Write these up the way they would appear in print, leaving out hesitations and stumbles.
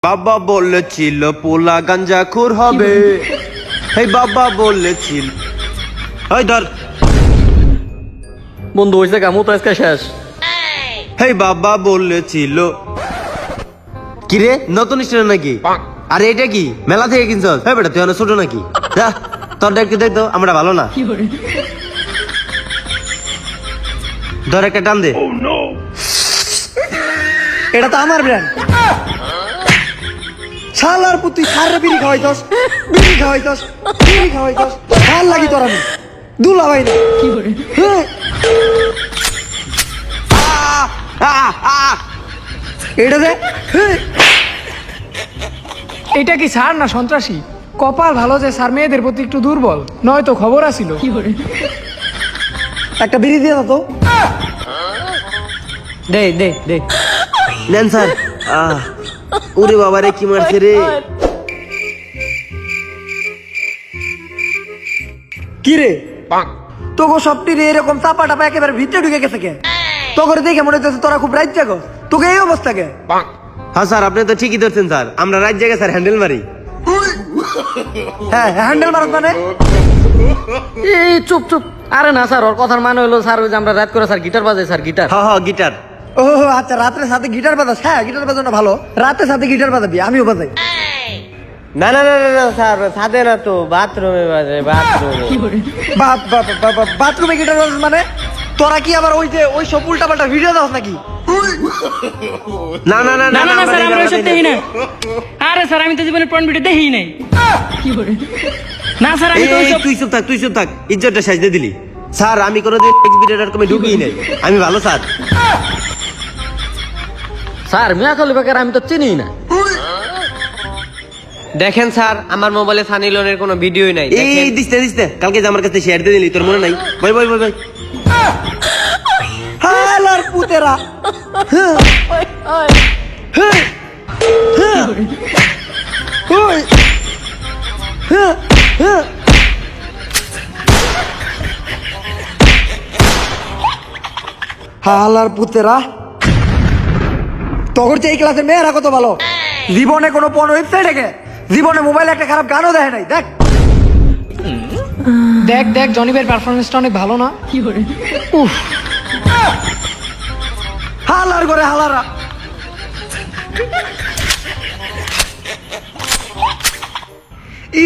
বাবা বলেছিল পোলা গাঞ্জাখোর হবে। এই বাবা বলেছিল। ওই ধর বন্ধু হয়েছে কামু তো আজকে শেষ। এই বাবা বলেছিল। কিরে নতুন স্টুডেন্ট নাকি? আরে এটা কি মেলা থেকে কিনছস? হ্যাঁ বেটা তুই অনেক ছোট নাকি? যা তোর একটু দেখ তো, আমরা ভালো না। ধর একটা টান দে। এটা তো আমার ব্র্যান্ড। শালার পুত তুই সারে বিড়ি খাওয়াইছস, বিড়ি খাওয়াইছস, বিড়ি খাওয়াইছস। ভাল লাগি তোর আমি দুলা ভাই না কি করে? এটা দে। এটা কি স্যার না সন্ত্রাসী? কপাল ভালো যে স্যার মেয়েদের প্রতি একটু দুর্বল, নয়তো খবর আসিল। একটা বিড়ি দিয়ে দাও তো। দে দে দে। নেন স্যার। ওরে বাবা রে কি মারছে রে। কি রে তোকে সবটি রে এরকম চাপা টাপা একেবারে ভিতরে ঢুকে গেছে কে? তোকে দেখে মনে হচ্ছে তোরা খুব রাইত জাগো। তোকে এই অবস্থা কে? হ্যাঁ স্যার আপনি তো ঠিকই ধরছেন স্যার, আমরা রাত জায়গায় স্যার হ্যান্ডেল মারি। হ্যাঁ হ্যান্ডেল মারত মানে? এই চুপ চুপ। আরে না স্যার, ওর কথার মানে হলো স্যার ওই যে আমরা রাত করে স্যার গিটার বাজাই স্যার, গিটার। হ্যাঁ হ্যাঁ গিটার। ও আচ্ছা, রাতের সাথে গিটার বাজাস? হ্যাঁ গিটার বাজানো ভালো, রাতের সাথে গিটার বাজাবি, আমিও বাজাই। না না না না স্যার, ছাদে না তো, বাথরুমে বাজে, বাথরুমে। বাথরুমে গিটার বাজাস মানে? তোরা কি আবার ওই যে ওই সব উল্টা পাল্টা ভিডিও দাও নাকি? না না না না না না স্যার, আমরা আমরা ওইসব দেখি না। আরে স্যার আমি তো জীবনে পয়েন্ট ভিডিও দেখি নাই। না স্যার আমি তো ওইসব। তুই চুপ থাক, তুই চুপ থাক, ইজ্জতটা সাজতে দিলি। স্যার আমি কোনোদিন এক্সপিরিয়েন্স কমে ঢুকিই নাই, আমি ভালো স্যার। স্যার মিয়া খলিফা কার আমি তো চিনি না। দেখেন স্যার, আমার মোবাইলে সানি লিওনের কোনো ভিডিওই নাই। এই দিস্তে দিস্তে কালকে যে আমার কাছে শেয়ার দিয়ে দিলি, তোর মনে নাই? বই বই বই বই। হালার পুতেরা। হালার পুতেরা, তখন এই ক্লাসের মেয়েরা কত ভালো, জীবনে কোনো পণ ওয়েবসাইট দেখে, জীবনে মোবাইলে একটা খারাপ গানও দেখে নাই। দেখ দেখ দেখ জনিবের পারফরমেন্সটা অনেক ভালো না? উফ হালার করে হালারা।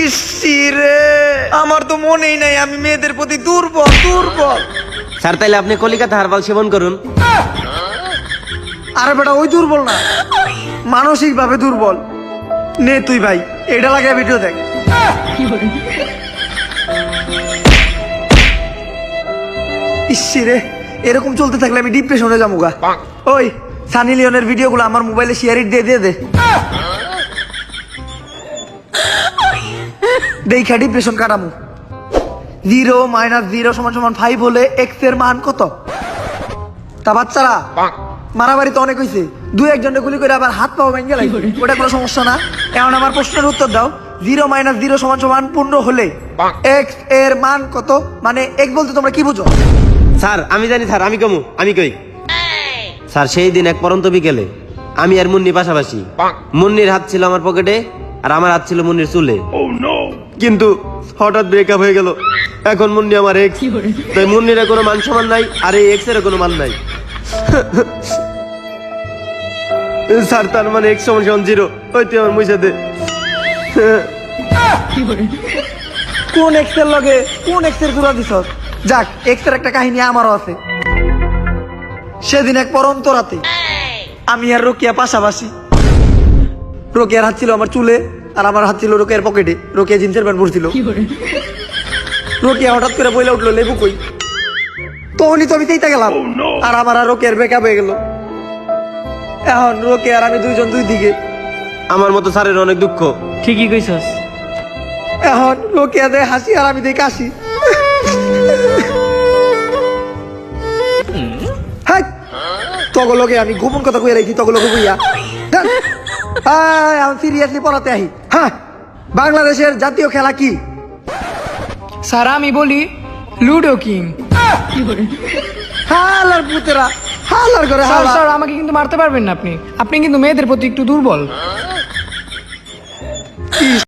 ইসিরে আমার তো মনেই নাই, আমি মেয়েদের প্রতি দুর্বল দুর্বল। স্যার তাইলে আপনি কলিকাতা হারবাল সেবন করুন। আরে বেটা ওই দুর্বল না, মানসিক ভাবে দুর্বল। নে তুই ভাই এটা লাগে ভিডিও দেখ। ইসিরে এরকম চলতে থাকলে আমি ডিপ্রেশনে যাবো গা। ওই সানি লিওনের ভিডিওগুলো আমার মোবাইলে শেয়ার দিয়ে দিয়ে দে, দেখা ডিপ্রেশন কাটামু। 0 - 0 = 5 হলে এক্স এর মান কত? তা বাচ্চারা মারামারি তো অনেক হয়েছে, 2-1 গুলি করে আবার হাত পাও ভেঙে গেল, ওটা কোনো সমস্যা না। এখন আমার প্রশ্নের উত্তর দাও, 0 - 0 = 15 হলে এক্স এর মান কত? মানে এক্স বলতে তোমরা কি বুঝো? স্যার আমি জানি স্যার, আমি কমু, আমি কই। স্যার সেই দিন এক পরন্ত বিকেলে আমি আর মুন্নি পাশাপাশি, মুন্নির হাত ছিল আমার পকেটে আর আমার হাত ছিল মুন্নির চুলে, কিন্তু হঠাৎ ব্রেকআপ হয়ে গেল। এখন মুন্নি আমার এক্স, তাই মুন্নির কোনো মান সমান নাই আর এই এক্স এর কোনো মান নাই। স্যার তার মানে এক্স = 0। ওই তুই আমার মুইসা দে। কোন এক্সের লগে কোন এক্সের জোড়া দিছ? যাক এক্সের একটা কাহিনী আমারও আছে। সেদিন এক পরন্ত রাতে আমি আর রোকিয়া পাশাপাশি, রোকিয়ার হাত ছিল আমার চুলে আর আমার হাত ছিল রোকিয়ার পকেটে। রোকিয়া জিন্সের প্যান্ট পরছিল। রোকিয়া হঠাৎ করে বইলা উঠলো লেবু কই, তখনই তো আমি চাইতে গেলাম আর আমার আর রোকিয়ার ব্রেকআপ হয়ে গেল। এখন রোকিয়া আর আমি দুইজন দুই দিকে। আমার মতো স্যারের অনেক দুঃখ। ঠিকই কইছস। এখন রোকিয়া দেয় হাসি আর আমি দেই কাশি। তগলকে আমি গোপন কথা কইয়া রাখি, তগলকে কইয়া আমি সিরিয়াসলি পড়াতে আহি। হ্যাঁ, বাংলাদেশের জাতীয় খেলা কি? স্যার আমি বলি লুডো কিং। হালার পুতেরা, হালার করে স্যার হালার। স্যার আমাকে কিন্তু মারতে পারবেন না আপনি, আপনি কিন্তু মেয়েদের প্রতি একটু দুর্বল।